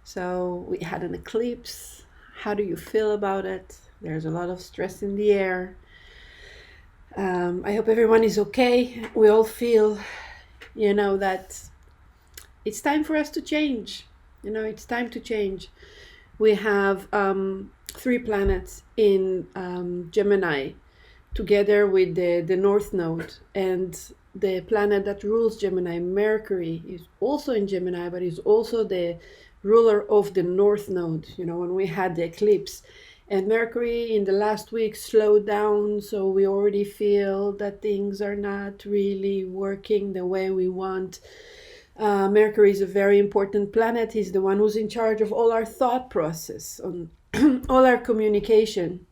So we had an eclipse. How do you feel about it? There's a lot of stress in the air. I hope everyone is okay. We all feel, that it's time for us to change. It's time to change. We have three planets in Gemini together with the North Node. And the planet that rules Gemini, Mercury, is also in Gemini, but is also the ruler of the North Node. When we had the eclipse, and Mercury in the last week slowed down, so we already feel that things are not really working the way we want. Mercury is a very important planet. He's the one who's in charge of all our thought process, on all our communication.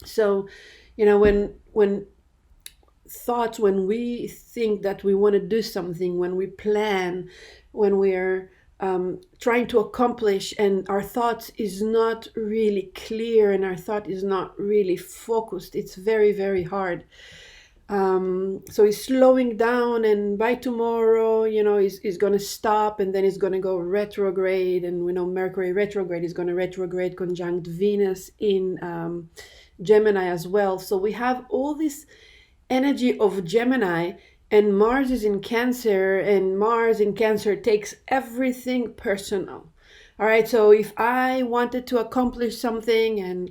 So, when thoughts, when we think that we want to do something, when we plan, when we're trying to accomplish, and our thought is not really clear and our thought is not really focused, it's very, very hard. So he's slowing down, and by tomorrow, he's going to stop, and then he's going to go retrograde. And we know Mercury retrograde is going to retrograde conjunct Venus in Gemini as well. So we have all this energy of Gemini, and Mars is in Cancer, and Mars in Cancer takes everything personal. All right, so if I wanted to accomplish something and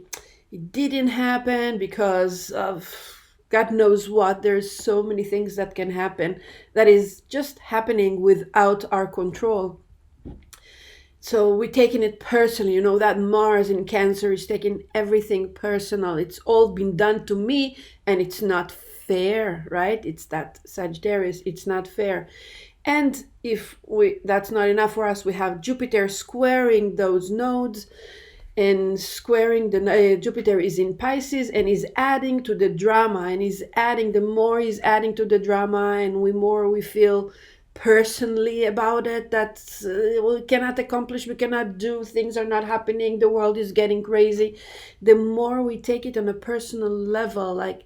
it didn't happen because of God knows what, there's so many things that can happen that is just happening without our control. So we're taking it personally. That Mars in Cancer is taking everything personal. It's all been done to me, and it's not fair, right? It's that Sagittarius, it's not fair. And if that's not enough for us, we have Jupiter squaring those nodes, and squaring the Jupiter is in Pisces, and is adding to the drama, and the more he's adding to the drama, and more we feel personally about it, that we cannot accomplish, we cannot do, things are not happening, the world is getting crazy. The more we take it on a personal level, like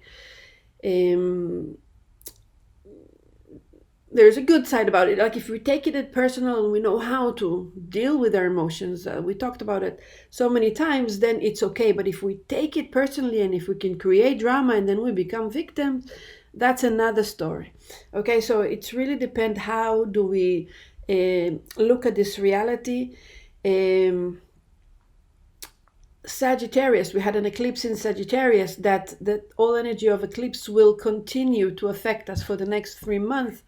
there's a good side about it. Like if we take it personal and we know how to deal with our emotions, we talked about it so many times, then it's okay. But if we take it personally, and if we can create drama and then we become victims, that's another story. Okay, so it's really depend how do we look at this reality. Sagittarius, we had an eclipse in Sagittarius, that all energy of eclipse will continue to affect us for the next 3 months.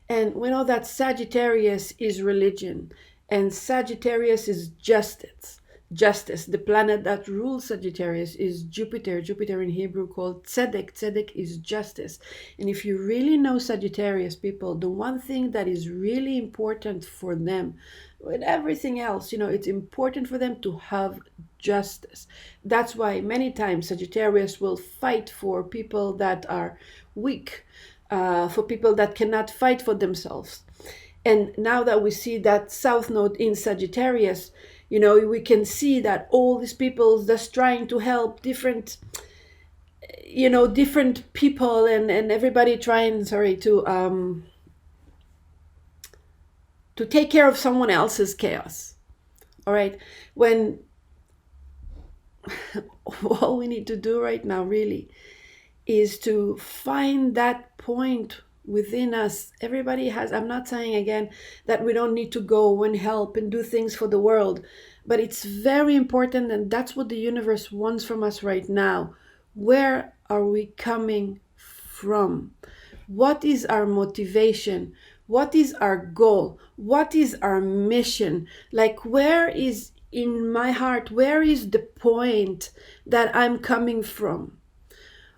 And we know that Sagittarius is religion, and Sagittarius is justice. The planet that rules Sagittarius is Jupiter. Jupiter in Hebrew called Tzedek. Tzedek is justice. And if you really know Sagittarius people, the one thing that is really important for them, with everything else, it's important for them to have justice. That's why many times Sagittarius will fight for people that are weak, for people that cannot fight for themselves. And now that we see that South Node in Sagittarius, we can see that all these people that's trying to help different people, and everybody trying, to take care of someone else's chaos. All right, when all we need to do right now really is to find that point within us. Everybody has, I'm not saying again that we don't need to go and help and do things for the world, but it's very important, and that's what the universe wants from us right now. Where are we coming from? What is our motivation? What is our goal? What is our mission? Like, where is in my heart, where is the point that I'm coming from?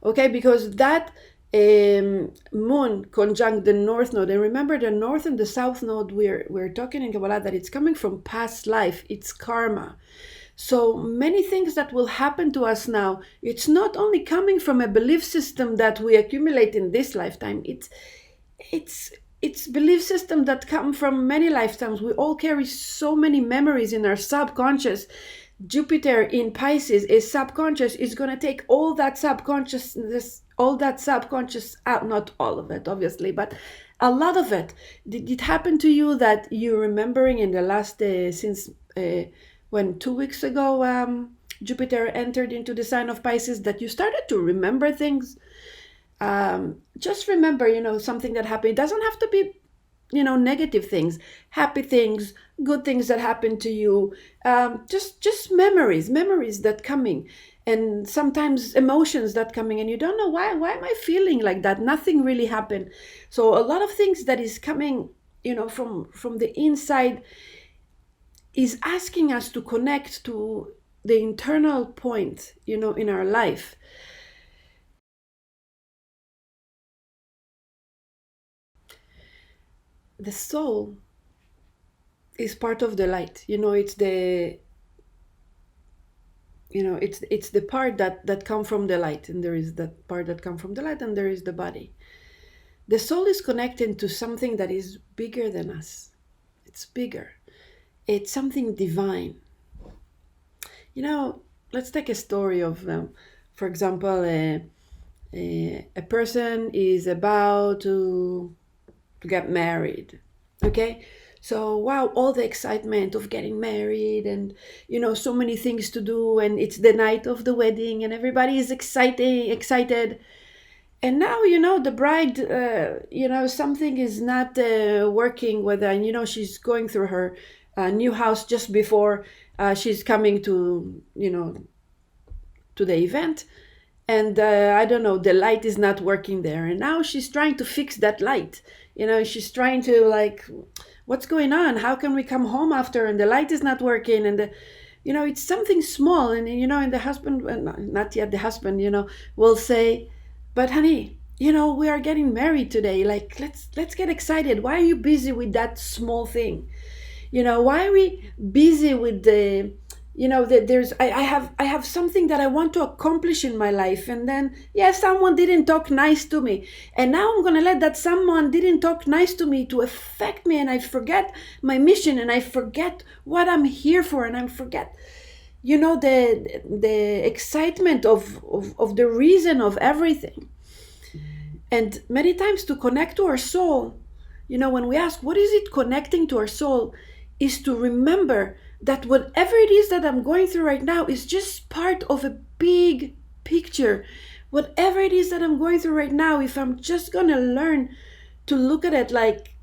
Okay, because that moon conjunct the North Node, and remember the North and the South Node, we're talking in Kabbalah that it's coming from past life, it's karma. So many things that will happen to us now, it's not only coming from a belief system that we accumulate in this lifetime, it's belief system that come from many lifetimes. We all carry so many memories in our subconscious. Jupiter in Pisces is subconscious, is going to take all that subconsciousness, all that subconscious out, not all of it obviously, but A lot of it. Did it happen to you that you're remembering in the last since when 2 weeks ago Jupiter entered into the sign of Pisces, that you started to remember things? Just remember, something that happened. It doesn't have to be, negative things, happy things, good things that happened to you. Just memories that coming, and sometimes emotions that coming, and you don't know why am I feeling like that. Nothing really happened. So a lot of things that is coming, from the inside, is asking us to connect to the internal point, in our life. The soul is part of the light. It's the part that come from the light, and there is that part that come from the light, and there is the body. The soul is connected to something that is bigger than us. It's bigger. It's something divine. Let's take a story of, for example, a person is about to get married. Okay, so wow, all the excitement of getting married, and so many things to do, and it's the night of the wedding, and everybody is excited. And now, the bride, something is not working with her, and she's going through her new house just before she's coming to the event. And I don't know, the light is not working there, and now she's trying to fix that light. She's trying to, like, what's going on? How can we come home after, and the light is not working? And it's something small, and the husband, not yet the husband, will say, but honey, we are getting married today, like, let's get excited. Why are you busy with that small thing? Why are we busy with the, that I have something that I want to accomplish in my life, and then, someone didn't talk nice to me, and now I'm gonna let that someone didn't talk nice to me to affect me, and I forget my mission, and I forget what I'm here for, and I forget the excitement of the reason of everything. And many times, to connect to our soul, when we ask what is it connecting to our soul, is to remember that whatever it is that I'm going through right now is just part of a big picture. Whatever it is that I'm going through right now, if I'm just gonna learn to look at it like,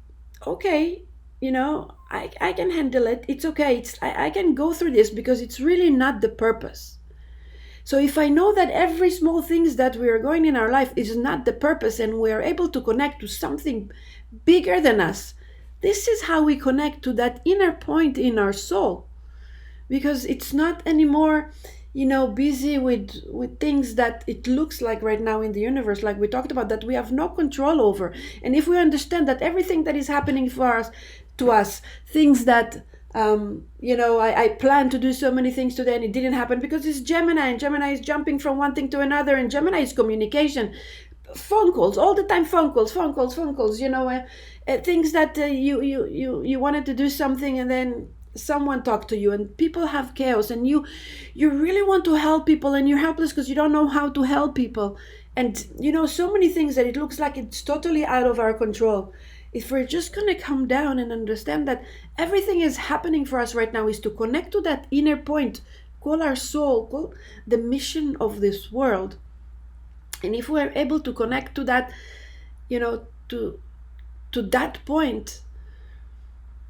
okay, I can handle it. It's okay. I can go through this, because it's really not the purpose. So if I know that every small things that we are going in our life is not the purpose, and we are able to connect to something bigger than us, this is how we connect to that inner point in our soul. Because it's not anymore, busy with things that it looks like right now in the universe, like we talked about, that we have no control over. And if we understand that everything that is happening to us, things that I plan to do so many things today, and it didn't happen because it's Gemini, and Gemini is jumping from one thing to another, and Gemini is communication, phone calls all the time, phone calls, things that you wanted to do something, and then someone talked to you, and people have chaos, and you really want to help people, and you're helpless because you don't know how to help people, and so many things that it looks like it's totally out of our control. If we're just going to come down and understand that everything is happening for us right now is to connect to that inner point, call our soul, call the mission of this world. And if we're able to connect to that, to that point,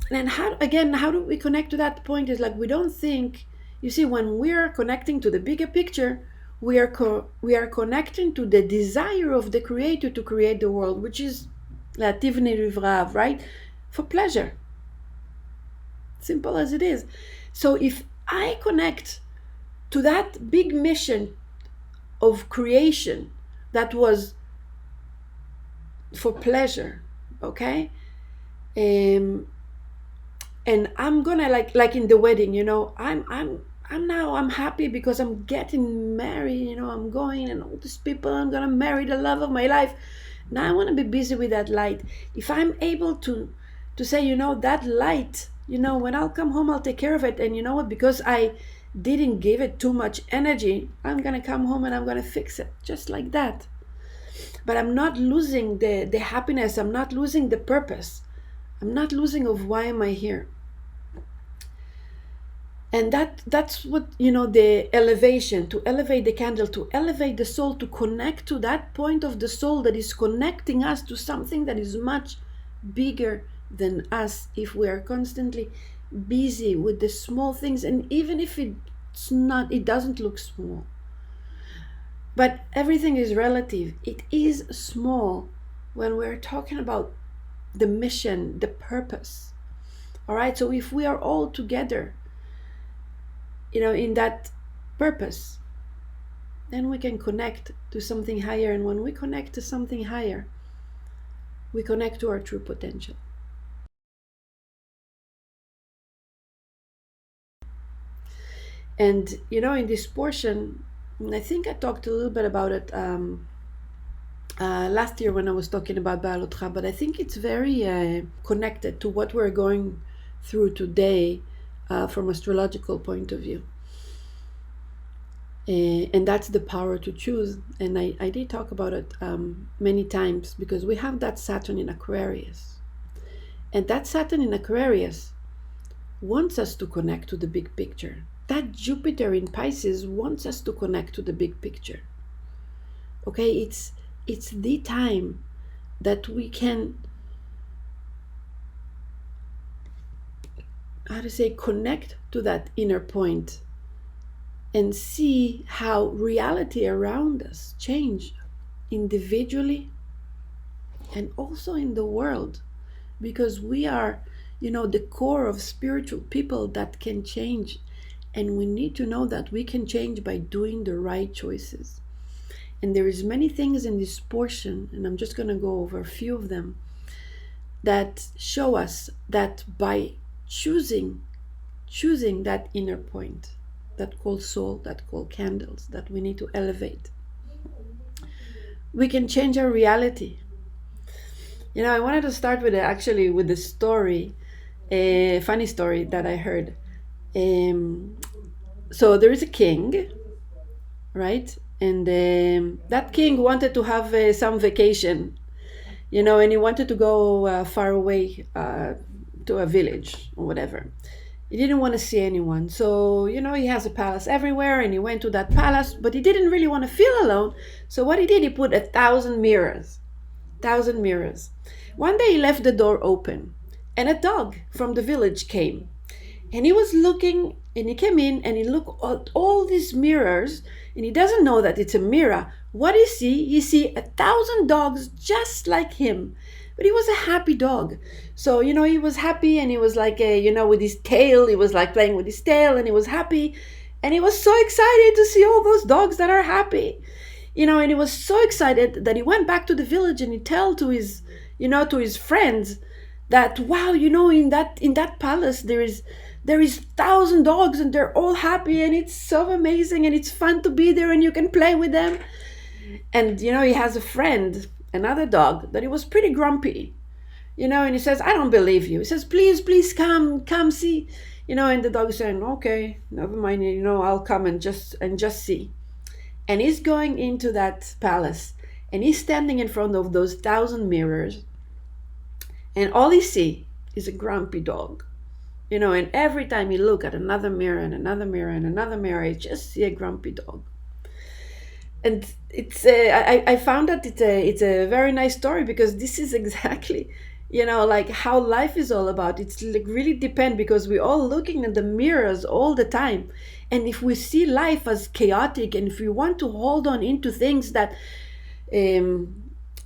and how do we connect to that point? Is like, we don't think, you see, when we are connecting to the bigger picture, we are connecting to the desire of the Creator to create the world, which is Lativni Rivrav, right? For pleasure. Simple as it is. So if I connect to that big mission of creation that was for pleasure, okay? And I'm gonna, like in the wedding, I'm happy because I'm getting married, I'm going, and all these people, I'm gonna marry the love of my life. Now I want to be busy with that light. If I'm able to say, that light, when I'll come home, I'll take care of it. And you know what? Because I didn't give it too much energy, I'm going to come home and I'm going to fix it. Just like that. but I'm not losing the happiness. I'm not losing the purpose. I'm not losing of why am I here. And that's what, the elevation, to elevate the candle, to elevate the soul, to connect to that point of the soul that is connecting us to something that is much bigger than us. If we are constantly busy with the small things, and even if it doesn't look small, but everything is relative. It is small when we're talking about the mission, the purpose. All right, so if we are all together, in that purpose, then we can connect to something higher. And when we connect to something higher, we connect to our true potential. And in this portion, I think I talked a little bit about it last year when I was talking about Beha'alotcha, but I think it's very connected to what we're going through today from astrological point of view. And that's the power to choose. And I did talk about it many times, because we have that Saturn in Aquarius. And that Saturn in Aquarius wants us to connect to the big picture. That Jupiter in Pisces wants us to connect to the big picture. Okay, it's the time that we can, connect to that inner point and see how reality around us change individually and also in the world, because we are, the core of spiritual people that can change. And we need to know that we can change by doing the right choices. And there is many things in this portion, and I'm just going to go over a few of them, that show us that by choosing that inner point, that called soul, that called candles, that we need to elevate, we can change our reality. I wanted to start with the story, a funny story that I heard. So there is a king, right? And that king wanted to have some vacation, and he wanted to go far away to a village or whatever. He didn't want to see anyone. So, he has a palace everywhere, and he went to that palace, but he didn't really want to feel alone. So what he did, he put 1,000 mirrors. 1,000 mirrors. One day he left the door open, and a dog from the village came. And he was looking, and he came in, and he looked at all these mirrors, and he doesn't know that it's a mirror. What he see? He see 1,000 dogs just like him. But he was a happy dog. So, he was happy, and he was like, with his tail, he was like playing with his tail, and he was happy. And he was so excited to see all those dogs that are happy. And he was so excited that he went back to the village, and he told to his, to his friends that, wow, in that palace, there is 1,000 dogs, and they're all happy, and it's so amazing, and it's fun to be there, and you can play with them. And he has a friend, another dog, that he was pretty grumpy, and he says, I don't believe you. He says, please come see, and the dog is saying, okay, never mind, I'll come and just see. And he's going into that palace, and he's standing in front of those 1,000 mirrors, and all he see is a grumpy dog. And every time you look at another mirror and another mirror and another mirror, you just see a grumpy dog. And it's I found that it's a very nice story, because this is exactly, like how life is all about. It's like really depend, because we're all looking at the mirrors all the time. And if we see life as chaotic, and if we want to hold on into things that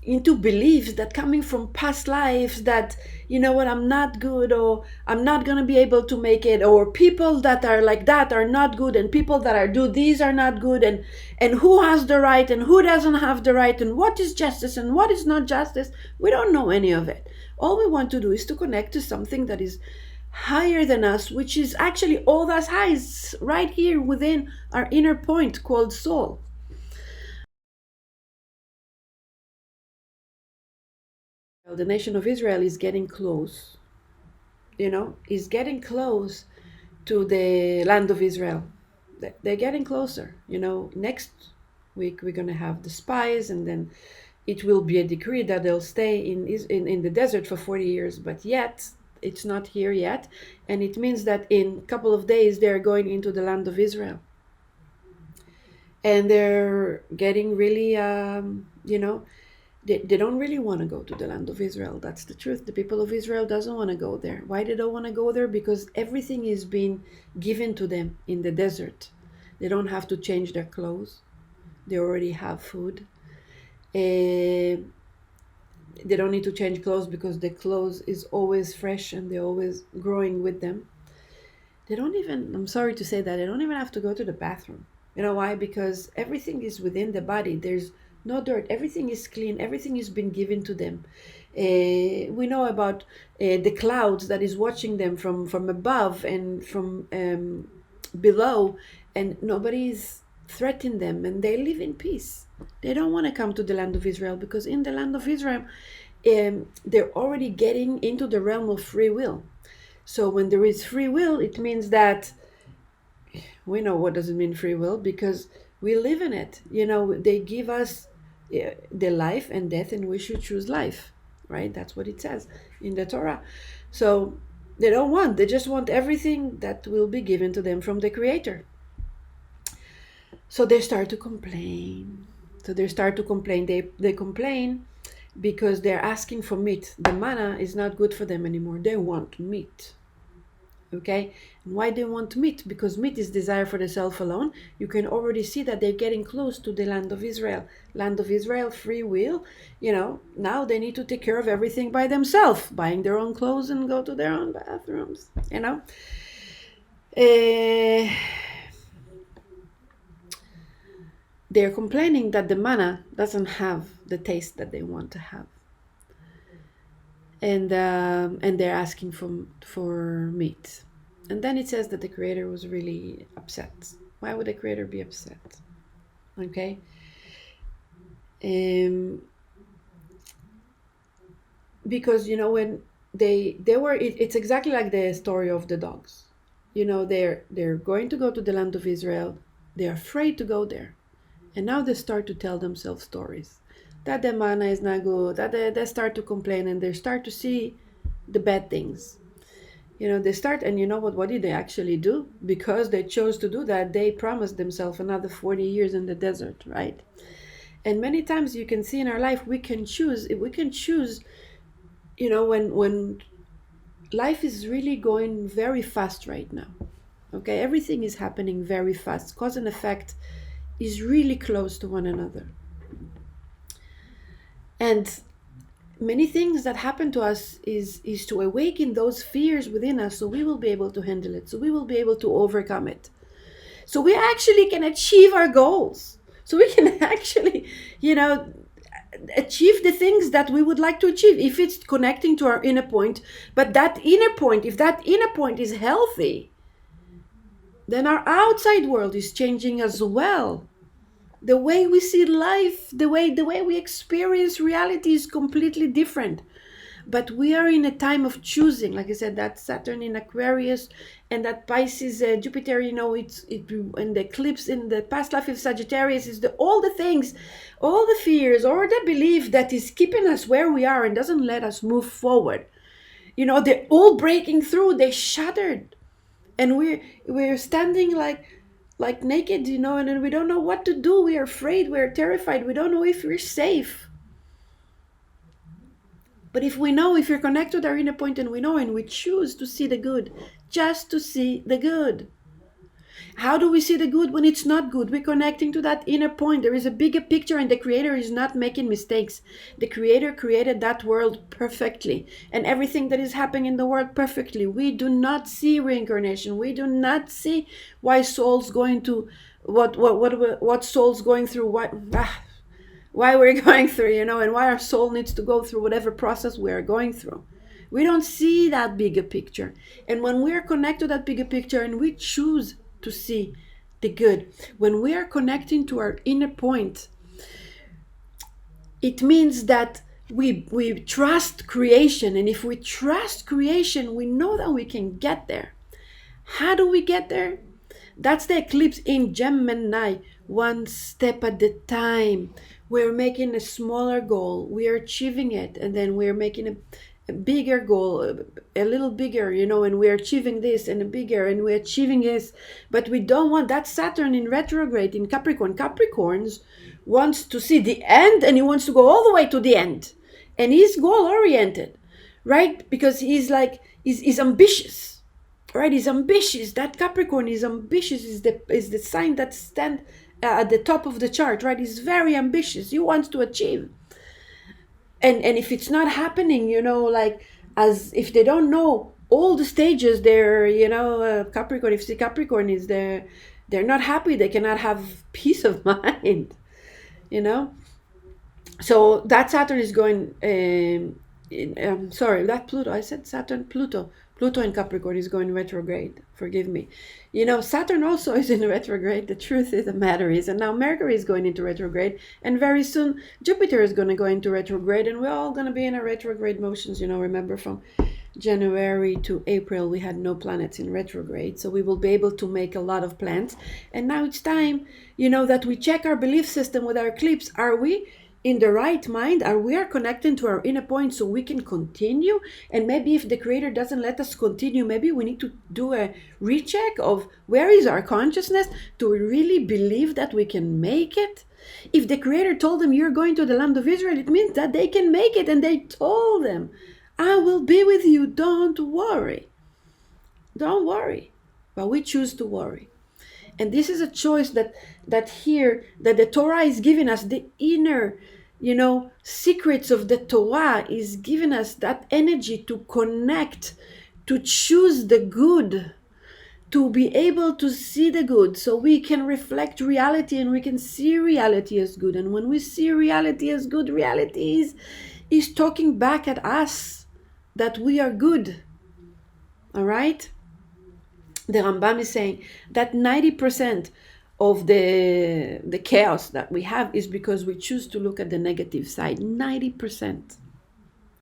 into beliefs that coming from past lives, that I'm not good, or I'm not going to be able to make it, or people that are like that are not good, and people that do these are not good, and who has the right and who doesn't have the right, and what is justice and what is not justice. We don't know any of it. All we want to do is to connect to something that is higher than us, which is actually all that's high, is right here within our inner point called soul. The nation of Israel is getting close, is getting close to the land of Israel. They're getting closer. Next week we're going to have the spies, and then it will be a decree that they'll stay in the desert for 40 years, but yet it's not here yet. And it means that in a couple of days they're going into the land of Israel. And they're getting really, they don't really want to go to the land of Israel. That's the truth. The people of Israel doesn't want to go there. Why they don't want to go there? Because everything is being given to them in the desert. They don't have to change their clothes. They already have food. They don't need to change clothes because the clothes is always fresh and they're always growing with them. They don't even, I'm sorry to say that, they don't even have to go to the bathroom. You know why? Because everything is within the body. There's no dirt. Everything is clean. Everything has been given to them. We know about the clouds that is watching them from above and from below, and nobody is threatening them, and they live in peace. They don't want to come to the land of Israel because in the land of Israel, they're already getting into the realm of free will. So when there is free will, it means that we know what does it mean free will, because we live in it. They give us the life and death, and we should choose life, right? That's what it says in the Torah. So they just want everything that will be given to them from the Creator. So they start to complain. They complain because they're asking for meat. The manna is not good for them anymore. They want meat. Okay, and why they want meat? Because meat is desire for the self alone. You can already see that they're getting close to the land of Israel. Land of Israel, free will. Now they need to take care of everything by themselves, buying their own clothes and go to their own bathrooms. They're complaining that the manna doesn't have the taste that they want to have. And they're asking for meat. And then it says that the Creator was really upset. Why would the Creator be upset? Okay. Because when they were, it's exactly like the story of the dogs. They're going to go to the land of Israel. They're afraid to go there, and now they start to tell themselves stories that the manna is not good, that they start to complain, and they start to see the bad things. They start, and what did they actually do? Because they chose to do that, they promised themselves another 40 years in the desert, right? And many times you can see in our life, we can choose, when life is really going very fast right now. Okay, everything is happening very fast. Cause and effect is really close to one another. And many things that happen to us is to awaken those fears within us, so we will be able to handle it, so we will be able to overcome it, so we actually can achieve our goals, so we can actually achieve the things that we would like to achieve, if it's connecting to our inner point. But that inner point, if that inner point is healthy, then our outside world is changing as well. The way we see life, the way we experience reality is completely different. But we are in a time of choosing. Like I said, that Saturn in Aquarius and that Pisces, Jupiter, and the eclipse in the past life of Sagittarius is all the things, all the fears or the belief that is keeping us where we are and doesn't let us move forward. They're all breaking through. They shattered, and we're standing like naked, and we don't know what to do. We are afraid, we're terrified, we don't know if we're safe. But if you're connected to our inner point, and we know, and we choose to see the good, just to see the good. How do we see the good when it's not good? We're connecting to that inner point. There is a bigger picture, and the Creator is not making mistakes. The Creator created that world perfectly, and everything that is happening in the world perfectly. We do not see reincarnation. We do not see why souls going to what souls going through, why we're going through, and why our soul needs to go through whatever process we are going through. We don't see that bigger picture. And when we are connected to that bigger picture, and we choose to see the good, when we are connecting to our inner point, it means that we trust creation. And if we trust creation, we know that we can get there. How do we get there? That's the eclipse in Gemini. One step at a time. we're making a smaller goal, we are achieving it, and then we're making a bigger goal, a little bigger, and we're achieving this and a bigger, and we're achieving this. But we don't want that. Saturn in retrograde in Capricorn. Capricorns wants to see the end, and he wants to go all the way to the end, and he's goal oriented, right? Because he's ambitious, right? He's ambitious. That Capricorn is ambitious. Is the sign that stands at the top of the chart, right? He's very ambitious. He wants to achieve. And if it's not happening, like, as if they don't know all the stages, they're, Capricorn, if the Capricorn is there, they're not happy. They cannot have peace of mind, So that Saturn is going, sorry, that Pluto, I said Saturn, Pluto in Capricorn is going retrograde. Forgive me. Saturn also is in retrograde. The truth of the matter is, and now Mercury is going into retrograde, and very soon Jupiter is going to go into retrograde, and we're all going to be in a retrograde motions. Remember, from January to April, we had no planets in retrograde, so we will be able to make a lot of plans. And now it's time, that we check our belief system with our eclipse. Are we in the right mind? Are we connecting to our inner point so we can continue? And maybe if the Creator doesn't let us continue, maybe we need to do a recheck of where is our consciousness. Do we really believe that we can make it? If the Creator told them you're going to the land of Israel, it means that they can make it, and they told them, I will be with you, don't worry. Don't worry. But we choose to worry. And this is a choice that the Torah is giving us, the inner, secrets of the Torah is giving us that energy to connect, to choose the good, to be able to see the good, so we can reflect reality and we can see reality as good. And when we see reality as good, reality is talking back at us that we are good. All right? The Rambam is saying that 90% of the chaos that we have is because we choose to look at the negative side. 90%.